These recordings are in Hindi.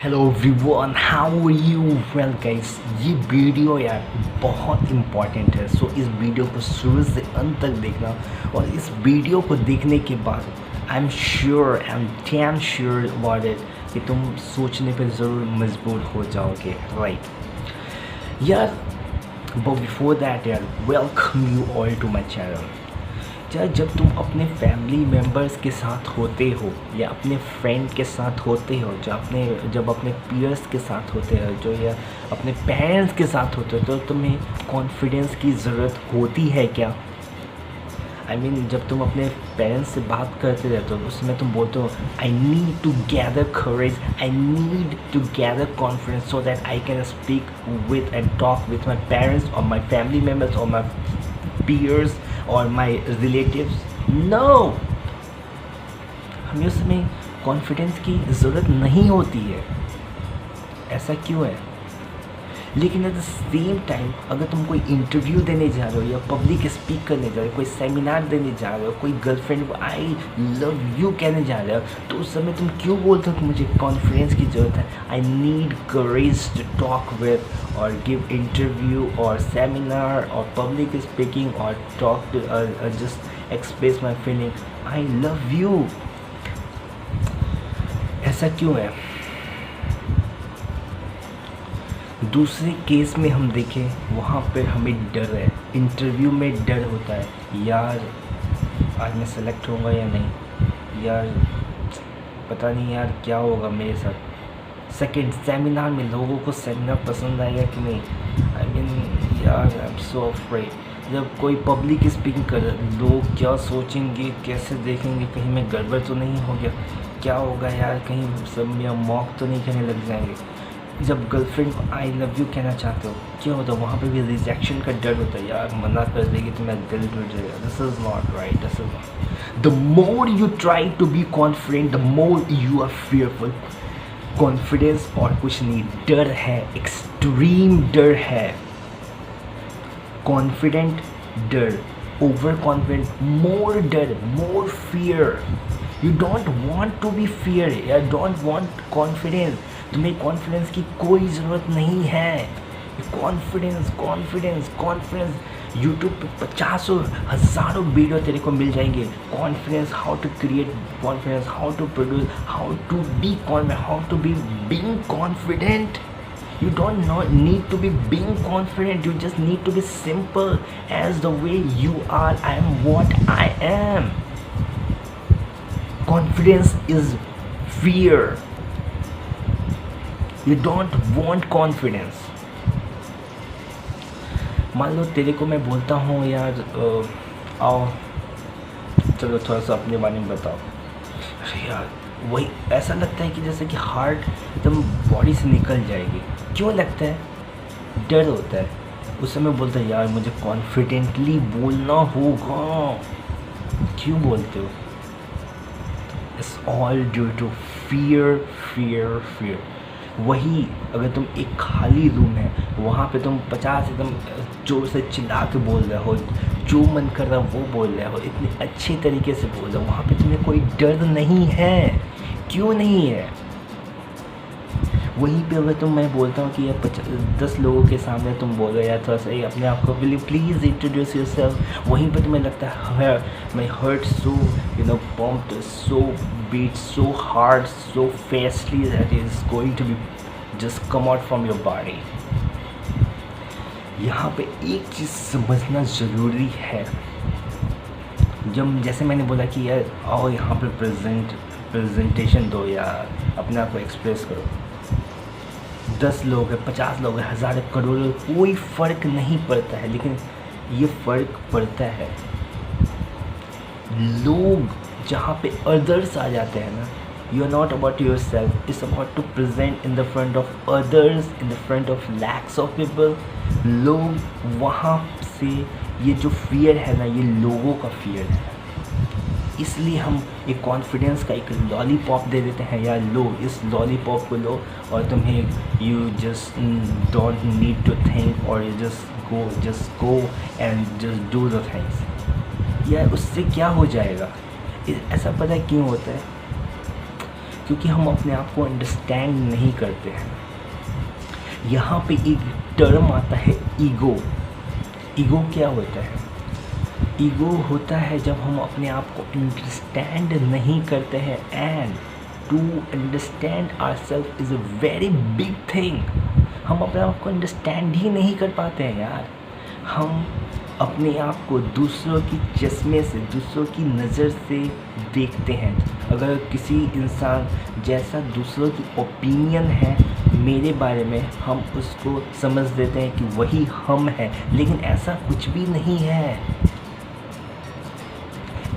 Hello everyone, how are you? Well guys, ये वीडियो यार बहुत इम्पॉर्टेंट है। सो इस वीडियो को शुरू से अंत तक देखना, और इस वीडियो को देखने के बाद I am sure, I am damn sure about it कि तुम सोचने पे ज़रूर मजबूर हो जाओगे, राइट यार। बट बिफोर दैट यार, welcome you all to my channel. चाहे जब तुम अपने फैमिली मेम्बर्स के साथ होते हो या अपने फ्रेंड के साथ होते हो, जब अपने पीयर्स के साथ होते हो, जो या अपने पेरेंट्स के साथ होते हो, तो तुम्हें कॉन्फिडेंस की ज़रूरत होती है क्या? आई मीन जब तुम अपने पेरेंट्स से बात करते रहते हो उसमें तुम बोलते हो I need to gather courage, I need to gather confidence so that I can speak with and talk with my parents और माई फैमिली मेम्बर्स और माई peers or my relatives. No, हमें उसमें कॉन्फिडेंस की ज़रूरत नहीं होती है। ऐसा क्यों है? लेकिन एट द सेम टाइम अगर तुम कोई इंटरव्यू देने जा रहे हो या पब्लिक स्पीक करने जा रहे हो, कोई सेमिनार देने जा रहे हो, कोई गर्लफ्रेंड को आई लव यू कहने जा रहे हो, तो उस समय तुम क्यों बोलते हो कि मुझे कॉन्फिडेंस की ज़रूरत है? I need courage to talk with और गिव इंटरव्यू और सेमिनार और पब्लिक स्पीकिंग और talk to just express my feeling I love you. ऐसा क्यों है? दूसरे केस में हम देखें, वहाँ पे हमें डर है, इंटरव्यू में डर होता है, यार आज मैं सेलेक्ट होऊंगा या नहीं, यार पता नहीं यार क्या होगा मेरे साथ। सेकंड सेमिनार में लोगों को सेमिनार पसंद आएगा कि नहीं, आई मीन यार आई एम सो अफ्रेड। जब कोई पब्लिक स्पीकिंग कर, लोग क्या सोचेंगे, कैसे देखेंगे, कहीं मैं गड़बड़ तो नहीं हो गया, क्या होगा यार, कहीं सब मेरा मॉक तो नहीं करने लग जाएंगे। जब गर्लफ्रेंड को आई लव यू कहना चाहते हो, क्या होता है वहाँ पे भी रिजेक्शन का डर होता है, यार मना कर देगी तो मैं दिल टूट जाएगा। This is not right, this is not. The more you try to be confident the more you are fearful. Confidence और कुछ नहीं, डर है, एक्सट्रीम डर है। कॉन्फिडेंट डर, ओवर कॉन्फिडेंट मोर डर, more fear. You don't want to be fear, या डोंट वॉन्ट कॉन्फिडेंस। तुम्हें कॉन्फिडेंस की कोई ज़रूरत नहीं है। कॉन्फिडेंस कॉन्फिडेंस कॉन्फिडेंस, यूट्यूब पे पचासों हज़ारों वीडियो तेरे को मिल जाएंगे। Confidence, how to create confidence, how to produce, how to be confident, how to be being confident. You don't need to be being confident, you just need to be simple as the way you are. I am what I am. Confidence is fear. You don't want confidence. मान लो तेरे को मैं बोलता हूँ यार आओ चलो थोड़ा सा अपने बारे में बताओ। अरे यार वही ऐसा लगता है कि जैसे कि हार्ट एकदम बॉडी से निकल जाएगी। क्यों लगता है? डर होता है। उस समय बोलता है यार मुझे कॉन्फिडेंटली बोलना होगा। क्यों बोलते हो? It's all due to fear fear fear. वही अगर तुम एक खाली रूम है, वहाँ पे तुम 50 एकदम जोर से चिल्ला के बोल रहे हो, जो मन कर रहा वो बोल रहे हो, इतने अच्छे तरीके से बोल रहे हो, वहाँ पे तुम्हें कोई डर नहीं है। क्यों नहीं है? वहीं पे अगर मैं बोलता हूँ कि यार 10 लोगों के सामने तुम बोल रहे हो यार थोड़ा सा अपने आप को will you please introduce yourself, वहीं पे तुम्हें लगता है my heart so pumped, so beat so hard, so fastly that is going to be just come out from your body. यहाँ पे एक चीज़ समझना ज़रूरी है। जब जैसे मैंने बोला कि यार आओ यहाँ पे प्रेजेंटेशन दो या अपने आप को एक्सप्रेस करो, 10 लोग हैं, 50 लोग हैं, हज़ार करोड़ों, कोई फ़र्क नहीं पड़ता है। लेकिन ये फ़र्क पड़ता है लोग जहाँ पे अदर्स आ जाते हैं ना। You are not about yourself, it's about to present in the front of others, in the front of lakhs of people. लोग वहाँ से ये जो फियर है ना, ये लोगों का फियर है। इसलिए हम एक कॉन्फिडेंस का एक लॉलीपॉप दे देते हैं, यार लो इस लॉलीपॉप को लो और तुम्हें you just don't need to think और you just go and just do the things. यार उससे क्या हो जाएगा? ऐसा पता है क्यों होता है? क्योंकि हम अपने आप को अंडरस्टैंड नहीं करते हैं। यहाँ पे एक टर्म आता है ईगो। ईगो क्या होता है? ईगो होता है जब हम अपने आप को अंडरस्टैंड नहीं करते हैं, and to understand ourself is a very big thing. हम अपने आप को अंडरस्टैंड ही नहीं कर पाते हैं यार। हम अपने आप को दूसरों की चश्मे से, दूसरों की नज़र से देखते हैं। अगर किसी इंसान जैसा दूसरों की ओपिनियन है मेरे बारे में, हम उसको समझ लेते हैं कि वही हम हैं, लेकिन ऐसा कुछ भी नहीं है।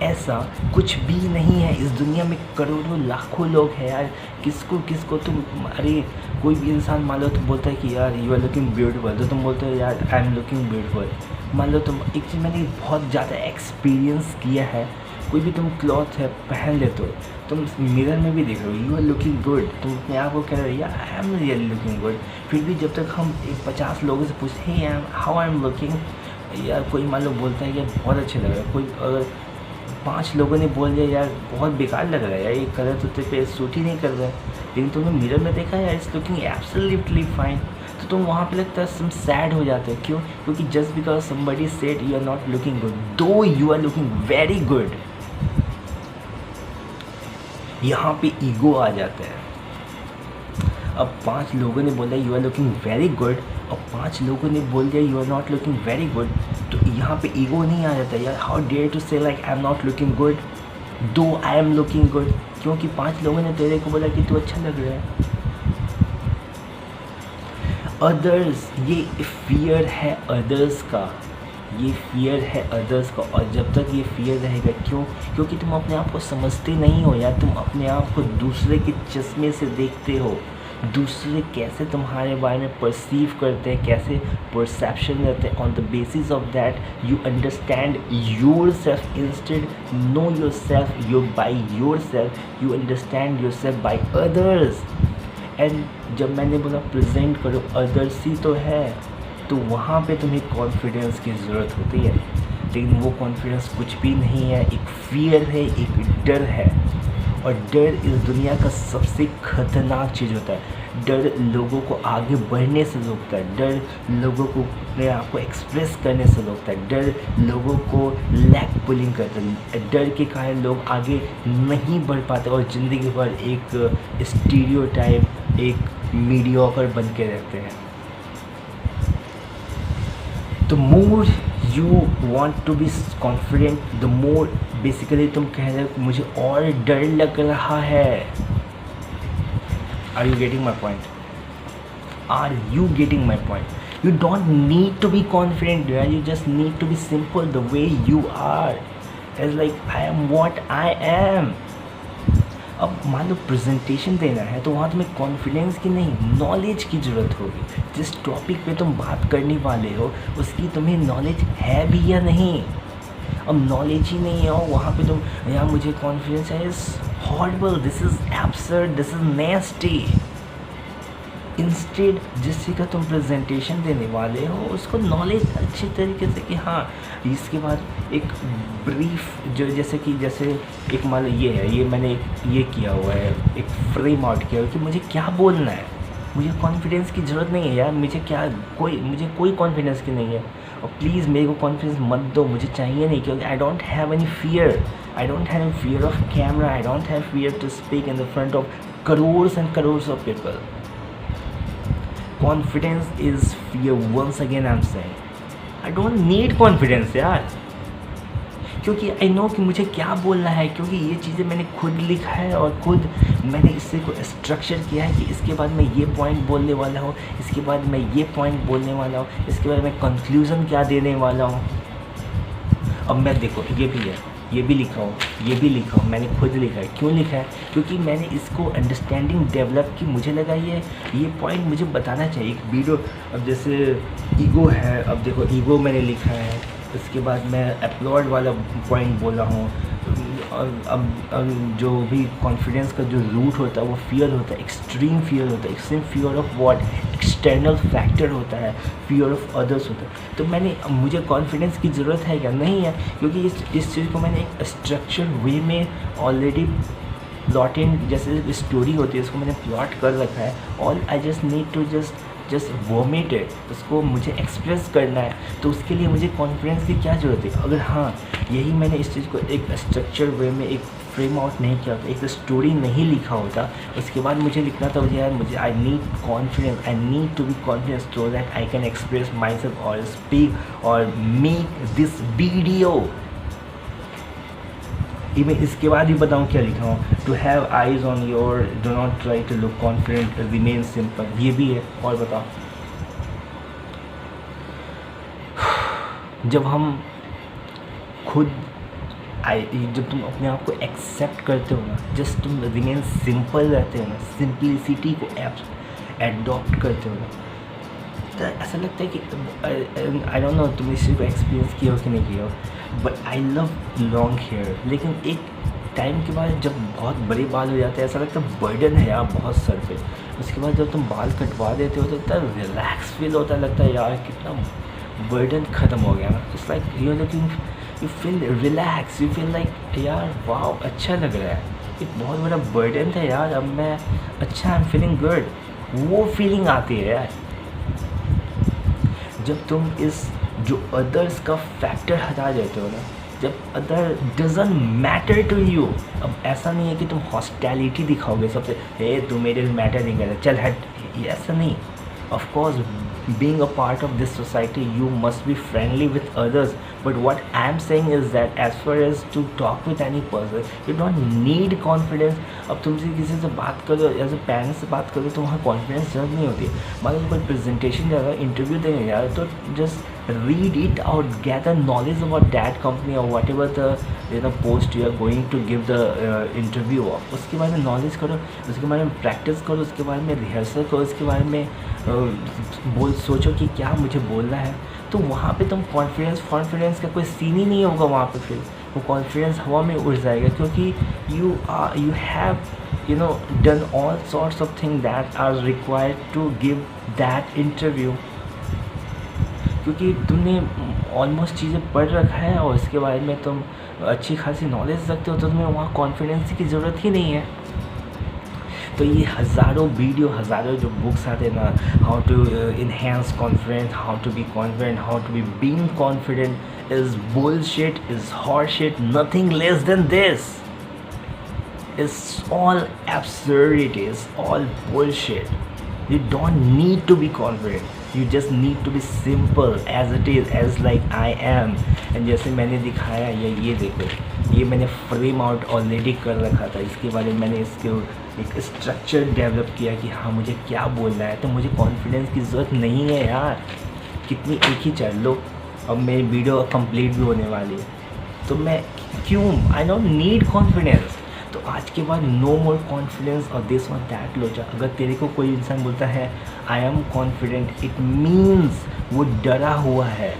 ऐसा कुछ भी नहीं है। इस दुनिया में करोड़ों लाखों लोग हैं यार। किसको तुम, अरे कोई भी इंसान मान लो तुम बोलता है कि यार यू आर लुकिंग ब्यूटीफुल, तो तुम बोलते हो यार आई एम लुकिंग ब्यूटीफुल। मान लो तुम, एक चीज़ मैंने बहुत ज़्यादा एक्सपीरियंस किया है, कोई भी तुम क्लॉथ है पहन लेते हो, तुम मिरर में भी देख रहे हो यू आर लुकिंग गुड, तुम अपने आप को कह रहे हो यार I am really looking good. फिर भी जब तक हम 50 लोगों से पूछते हैं हाउ आई एम लुकिंग, यार कोई मान लो बोलता है कि बहुत अच्छे लग रहा है, कोई अगर 5 लोगों ने बोल दिया यार बहुत बेकार लग रहा है यार, ये कलर तो तेरे पे सूट ही नहीं कर रहा है, लेकिन तुमने मिरर में देखा यार इट्स लुकिंग एब्सोल्युटली फाइन, तो तुम वहाँ पे लगता है तुम सैड हो जाते हो। क्यों? क्योंकि just because somebody said you are not looking good, though you are looking very good. यहाँ पे ईगो आ जाता है। अब 5 लोगों ने बोला you are looking very good और 5 लोगों ने बोल दिया you are not looking very good, तो यहाँ पे ईगो नहीं आ जाता यार। How dare to say like I am not looking good though I am looking good, क्योंकि 5 लोगों ने तेरे को बोला कि तू अच्छा लग रहा है। अदर्स, ये फियर है अदर्स का, ये फियर है अदर्स का, और जब तक ये फियर रहेगा, क्यों? क्योंकि तुम अपने आप को समझते नहीं हो यार, तुम अपने आप को दूसरे के चश्मे से देखते हो। दूसरे कैसे तुम्हारे बारे में परसीव करते हैं, कैसे परसेप्शन रहते हैं, on the basis of that you understand your self instead know your self, you by your self you understand your self by others. And जब मैंने बोला प्रेजेंट करो, अदर्स ही तो है, तो वहाँ पे तुम्हें कॉन्फिडेंस की ज़रूरत होती है, लेकिन वो कॉन्फिडेंस कुछ भी नहीं है, एक फियर है, एक डर है। और डर इस दुनिया का सबसे खतरनाक चीज़ होता है। डर लोगों को आगे बढ़ने से रोकता है, डर लोगों को अपने आप को एक्सप्रेस करने से रोकता है, डर लोगों को लैग पुलिंग करता है। डर के कारण लोग आगे नहीं बढ़ पाते और ज़िंदगी भर एक स्टीरियोटाइप, एक मीडियोकर बन के रहते हैं। The more you want to be confident, the more basically तुम कह रहे हो कि मुझे और डर लग रहा है। Are you getting my point? Are you getting my point? You don't need to be confident, you just need to be simple the way you are. It's like I am what I am. अब मान लो प्रेजेंटेशन देना है तो वहाँ तुम्हें कॉन्फिडेंस की नहीं, नॉलेज की ज़रूरत होगी। जिस टॉपिक पे तुम बात करने वाले हो उसकी तुम्हें नॉलेज है भी या नहीं। अब नॉलेज ही नहीं है और वहाँ पे तुम यार मुझे कॉन्फिडेंस है, is horrible, this is absurd, this is नेस्टी। Instead जिससे का तुम प्रेजेंटेशन देने वाले हो उसको नॉलेज अच्छी तरीके से कि हाँ, इसके बाद एक ब्रीफ जो जैसे एक मान लो ये है, ये मैंने ये किया हुआ है, एक फ्रेम आउट किया हुआ कि मुझे क्या बोलना है। मुझे कॉन्फिडेंस की ज़रूरत नहीं है यार, मुझे कोई कॉन्फिडेंस की नहीं है। और प्लीज़ मेरे को कॉन्फिडेंस मत दो, मुझे चाहिए नहीं, क्योंकि I don't have any fear. I don't have any fear of camera, I don't have fear to speak in the front of crores and crores of people. Confidence is fear. Once again I'm saying I don't need confidence यार, क्योंकि I know कि मुझे क्या बोलना है, क्योंकि ये चीज़ें मैंने खुद लिखा है और खुद मैंने इससे को स्ट्रक्चर किया है कि इसके बाद मैं ये पॉइंट बोलने वाला हूँ, इसके बाद मैं ये पॉइंट बोलने वाला हूँ, इसके बाद मैं कंक्लूज़न क्या देने वाला हूँ। अब मैं देखो ये भी लिखा हूँ, ये भी लिखा हूँ, मैंने खुद लिखा है। क्यों लिखा है? क्योंकि मैंने इसको अंडरस्टैंडिंग डेवलप की, मुझे लगा ये पॉइंट मुझे बताना चाहिए एक वीडियो। अब जैसे ईगो है, अब देखो ईगो मैंने लिखा है, उसके बाद मैं अपलॉड वाला पॉइंट बोला हूँ। अब जो भी कॉन्फिडेंस का जो रूट होता है वो फियर होता है, एक्सट्रीम फियर होता है। Extreme fear of what? External factor होता है, फियर ऑफ अदर्स होता है। तो मुझे कॉन्फिडेंस की ज़रूरत है क्या? नहीं है, क्योंकि इस चीज़ को मैंने एक स्ट्रक्चर वे में ऑलरेडी प्लॉट इन जैसे स्टोरी होती है उसको मैंने प्लॉट कर रखा है, all I just need to just vomit है, उसको मुझे एक्सप्रेस करना है। तो उसके लिए मुझे कॉन्फिडेंस की क्या ज़रूरत है? अगर हाँ यही मैंने इस चीज़ को एक स्ट्रक्चर वे में एक फ्रेम आउट नहीं किया होता, एक स्टोरी नहीं लिखा होता, उसके बाद मुझे लिखना था मुझे यार मुझे I need confidence, I need to be confidence so that I can express myself और स्पीक और मेक दिस वीडियो। मैं इसके बाद ही बताऊँ क्या लिखा हूँ, to have eyes on your, do not try to look confident, remain simple, ये भी है। और बताओ, जब हम खुद जब तुम अपने आप को एक्सेप्ट करते हो ना, जस्ट तुम रिमेन सिंपल रहते हो ना, सिंपलिसिटी को एडॉप्ट करते हो ना, तो ऐसा लगता है कि आई डोंट नो तुम इस चीज़ को एक्सपीरियंस किया हो कि नहीं किया हो, but I love long hair. लेकिन एक टाइम के बाद जब बहुत बड़े बाल हो जाते हैं ऐसा लगता है बर्डन है यार बहुत सर पे। उसके बाद जब तुम बाल कटवा देते हो तो इतना रिलैक्स फील होता है, लगता है यार कितना बर्डन ख़त्म हो गया ना। It's like you looking, you feel relax, you feel like यार वाओ अच्छा लग रहा है, एक बहुत बड़ा बर्डन था यार, अब मैं अच्छा, आई एम फीलिंग गुड, वो फीलिंग आती है यार जब तुम इस जो अदर्स का फैक्टर हटा देते हो ना, जब other doesn't matter to you. अब ऐसा नहीं है कि तुम हॉस्टैलिटी दिखाओगे सबसे, हे तू मेरे मैटर नहीं कर, चल हट, ऐसा नहीं। Of course, being a part of this society, you must be friendly with others. But what I am saying is that as far as to talk with any person, you don't need confidence. अब तुमसे किसी से बात करो, एज अ पेरेंट्स से बात करो तो वहाँ कॉन्फिडेंस जरूरत नहीं होती। मान लो कोई प्रेजेंटेशन दे रहा है, इंटरव्यू देने जा रहा है, तो just read it out, gather knowledge about that company और whatever the post you are going to give the interview of, उसके बारे में नॉलेज करो, उसके बारे में प्रैक्टिस करो, उसके बारे में रिहर्सल करो, उसके बारे में सोचो कि क्या मुझे बोलना है। तो वहाँ पे तुम कॉन्फिडेंस का कोई सीन ही नहीं होगा वहाँ पे, फिर वो कॉन्फिडेंस हवा में उड़ जाएगा, क्योंकि you have done all sorts of thing that are required to give that interview, क्योंकि तुमने ऑलमोस्ट चीज़ें पढ़ रखा है और इसके बारे में तुम अच्छी खासी नॉलेज रखते हो, तो तुम्हें वहाँ कॉन्फिडेंस की ज़रूरत ही नहीं है। तो ये हज़ारों वीडियो, हज़ारों जो बुक्स आते हैं ना, how to enhance confidence, how to be confident, how to be being confident is bullshit, is horseshit, nothing less than this, is all absurdity, is all bullshit. You don't need to be confident, you just need to be simple as it is, as like I am. and जैसे मैंने दिखाया ये देखो, ये मैंने फ्रेम आउट ऑलरेडी कर रखा था, इसके बारे में मैंने इसके एक स्ट्रक्चर डेवलप किया कि हाँ मुझे क्या बोलना है, तो मुझे कॉन्फिडेंस की ज़रूरत नहीं है यार, कितनी एक ही चल लो, अब मेरी वीडियो कंप्लीट भी होने वाली है, तो मैं क्यों, आई डोंट नीड कॉन्फिडेंस। तो आज के बाद नो मोर कॉन्फिडेंस और दिस और दैट लोचा। अगर तेरे को कोई इंसान बोलता है I am confident, it means वो डरा हुआ है,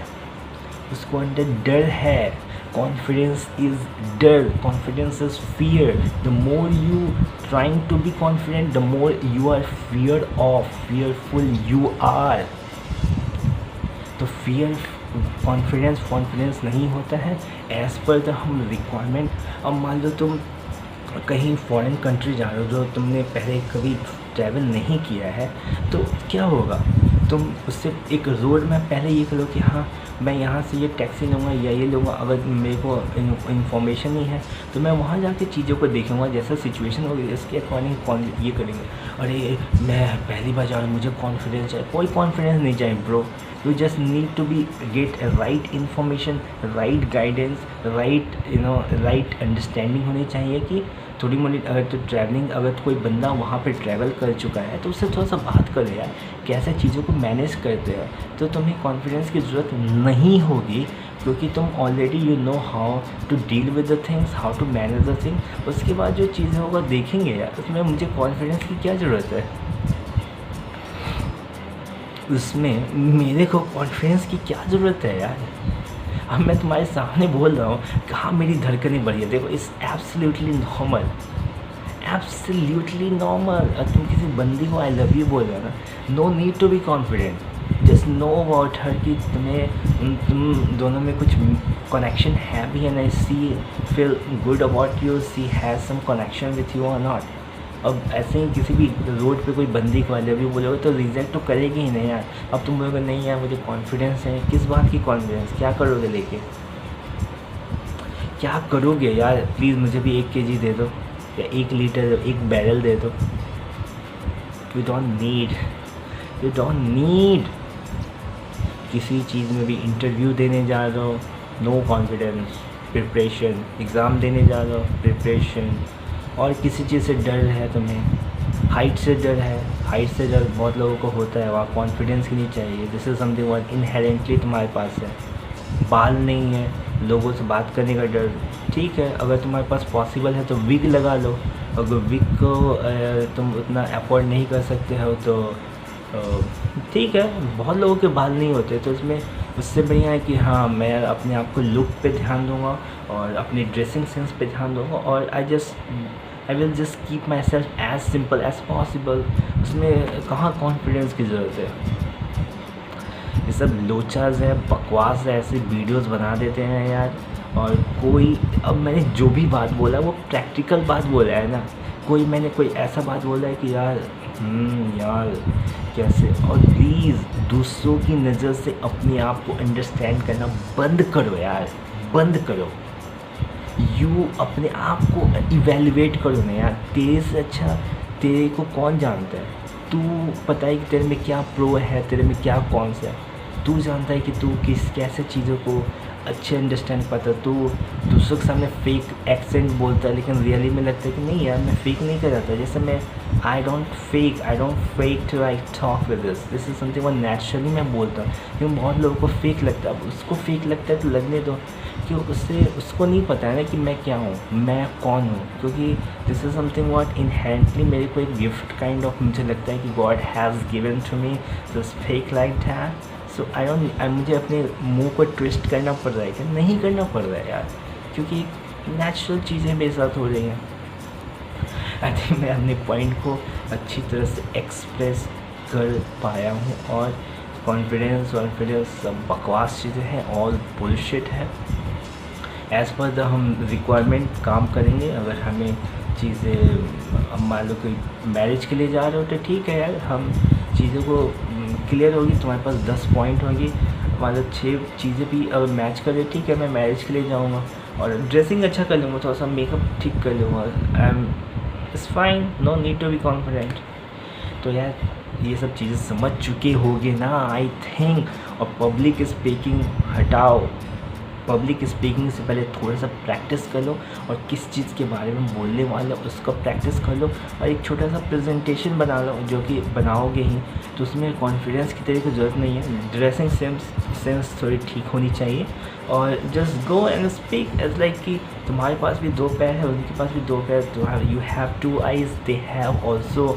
उसको अंदर डर है। कॉन्फिडेंस इज डर, confidence is fear. The more you trying to be confident, the more you are fearful you are. तो फियर कॉन्फिडेंस नहीं होता है एज पर द हम रिक्वायरमेंट। अब मान लो तुम कहीं फॉरेन कंट्री जा रहे हो जो तुमने पहले कभी ट्रैवल नहीं किया है, तो क्या होगा, तुम उससे एक रोड मैप पहले ये करो कि हाँ मैं यहाँ से ये टैक्सी लूँगा या ये लूँगा। अगर मेरे को इन्फॉर्मेशन नहीं है तो मैं वहाँ जाके चीज़ों को देखूँगा, जैसा सिचुएशन होगी इसके अकॉर्डिंग ये करेंगे। अरे मैं पहली बार जा रहा हूँ, मुझे कॉन्फिडेंस चाहिए, कोई कॉन्फिडेंस नहीं चाहिए bro. You just need to be get right information, right guidance, right understanding होनी चाहिए कि थोड़ी मोड़ी अगर तो ट्रैवलिंग, अगर कोई बंदा वहाँ पे ट्रैवल कर चुका है तो उससे थोड़ा सा बात करे यार, कैसे चीज़ों को मैनेज करते हैं, तो तुम्हें कॉन्फिडेंस की ज़रूरत नहीं होगी, क्योंकि तुम already you know how to deal with the things, how to manage the thing. उसके बाद जो चीज़ें होगा देखेंगे यार, उसमें मुझे कॉन्फिडेंस की क्या ज़रूरत है, उसमें मेरे को कॉन्फिडेंस की क्या ज़रूरत है यार। अब मैं तुम्हारे सामने बोल रहा हूँ कहाँ मेरी धड़कनें बढ़ी है, देखो it's absolutely normal, absolutely normal. अब तुम किसी बंदी को आई लव यू बोल रहे हो ना, no need to be confident, just know about her कि तुम दोनों में कुछ कनेक्शन है भी या नहीं. She feel good about you, she has some connection with you और नॉट. अब ऐसे ही किसी भी रोड पे कोई बंदी को वाले भी बोलोगे तो रिजेक्ट तो करेगी ही नहीं यार. अब तुम बोलोगे नहीं यार मुझे कॉन्फिडेंस है, किस बात की कॉन्फिडेंस, क्या करोगे लेके, क्या करोगे यार. प्लीज़ मुझे भी 1 kg दे दो या 1 लीटर 1 बैरल दे दो. यू डोंट नीड किसी चीज़ में भी. इंटरव्यू देने जा रहे हो, नो कॉन्फिडेंस, प्रिपरेशन. एग्ज़ाम देने जा रहे हो, प्रिपरेशन. और किसी चीज़ से डर है तुम्हें, हाइट से डर है. हाइट से डर बहुत लोगों को होता है, वहाँ कॉन्फिडेंस ही नहीं चाहिए. This is something what inherently तुम्हारे पास है. बाल नहीं है, लोगों से बात करने का डर. ठीक है, अगर तुम्हारे पास पॉसिबल है तो विग लगा लो. अगर विग को तुम उतना अफोर्ड नहीं कर सकते हो तो ठीक है. बहुत लोगों के बाल नहीं होते तो इसमें उससे बढ़िया है कि हाँ मैं अपने आप को लुक पे ध्यान दूंगा और अपनी ड्रेसिंग सेंस पे ध्यान दूंगा और I will just keep myself as simple as possible. उसमें कहाँ कॉन्फिडेंस की ज़रूरत है. ये सब लोचाज है, बकवास है, ऐसे वीडियोस बना देते हैं यार. और कोई, अब मैंने जो भी बात बोला वो प्रैक्टिकल बात बोला है ना. मैंने कोई ऐसा बात बोला है कि यार यार कैसे. और प्लीज़ दूसरों की नज़र से अपने आप को अंडरस्टैंड करना बंद करो यार, बंद करो. यू अपने आप को इवेलुएट करो ना यार. तेरे से अच्छा तेरे को कौन जानता है. तू पता है कि तेरे में क्या प्रो है, तेरे में क्या कौन सा है. तू जानता है कि तू कैसे चीज़ों को अच्छे अंडरस्टैंड पाता है. तू दूसरों के सामने फेक एक्सेंट बोलता है लेकिन रियली में लगता है कि नहीं यार मैं फेक नहीं कर रहा था. जैसे मैं I don't fake to I talk with this is something वो नेचुरली मैं बोलता हूँ. क्योंकि बहुत लोगों को फेक लगता है. अब उसको फेक लगता है तो लगने दो. क्यों उसको नहीं पता है ना कि मैं क्या हूँ, मैं कौन हूँ. क्योंकि this is something what inherently मेरे को एक गिफ्ट काइंड ऑफ मुझे लगता है कि God has given to me this fake like that. So मुझे अपने मुंह को ट्विस्ट करना पड़ रहा है कि नहीं करना पड़ रहा है यार. क्योंकि नेचुरल चीज़ें मेरे साथ हो रही हैं. आई थिंक मैं अपने पॉइंट को अच्छी तरह से एक्सप्रेस कर पाया हूँ. और कॉन्फिडेंस सब बकवास चीज़ें हैं, ऑल बुलशिट है. एज़ पर द हम रिक्वायरमेंट काम करेंगे. अगर हमें चीज़ें मान लो कोई मैरिज के लिए जा रहे हो तो ठीक है यार, हम चीज़ों को क्लियर होगी. तुम्हारे पास 10 पॉइंट होंगी, मान लो 6 चीज़ें भी अगर मैच कर रहे ठीक है मैं मैरिज के लिए जाऊँगा और ड्रेसिंग अच्छा कर लूँगा, थोड़ा सा मेकअप ठीक कर लूँगा. It's fine, no need to be confident. तो यार ये सब चीज़ें समझ चुके होगे ना आई थिंक. और पब्लिक स्पीकिंग हटाओ. पब्लिक स्पीकिंग से पहले थोड़ा सा प्रैक्टिस कर लो और किस चीज़ के बारे में बोलने वाले हो उसका प्रैक्टिस कर लो. और एक छोटा सा प्रेजेंटेशन बना लो जो कि बनाओगे ही तो उसमें कॉन्फिडेंस की तरह की ज़रूरत नहीं है. ड्रेसिंग सेंस थोड़ी ठीक होनी चाहिए. और just go and speak as like कि तुम्हारे पास भी 2 पैर है, उनके पास भी 2 पैर. You have 2 eyes, they have also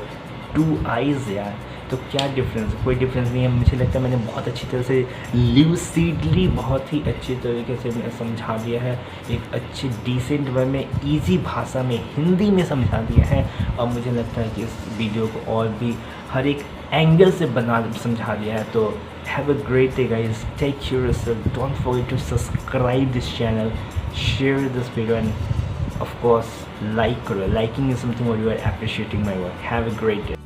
2 eyes यार. तो क्या डिफरेंस, कोई डिफरेंस नहीं है. मुझे लगता है मैंने बहुत अच्छी तरह से ल्यूसिडली बहुत ही अच्छी तरीके से मैंने समझा दिया है. एक अच्छी डिसेंट वे में इजी भाषा में हिंदी में समझा दिया है. और मुझे लगता है कि इस वीडियो को और भी हर एक एंगल से समझा दिया है. तो have a great day guys, take care of yourself, don't forget to subscribe this channel, share this video and of course like करो. Liking is something what you are appreciating my work. Have a great day.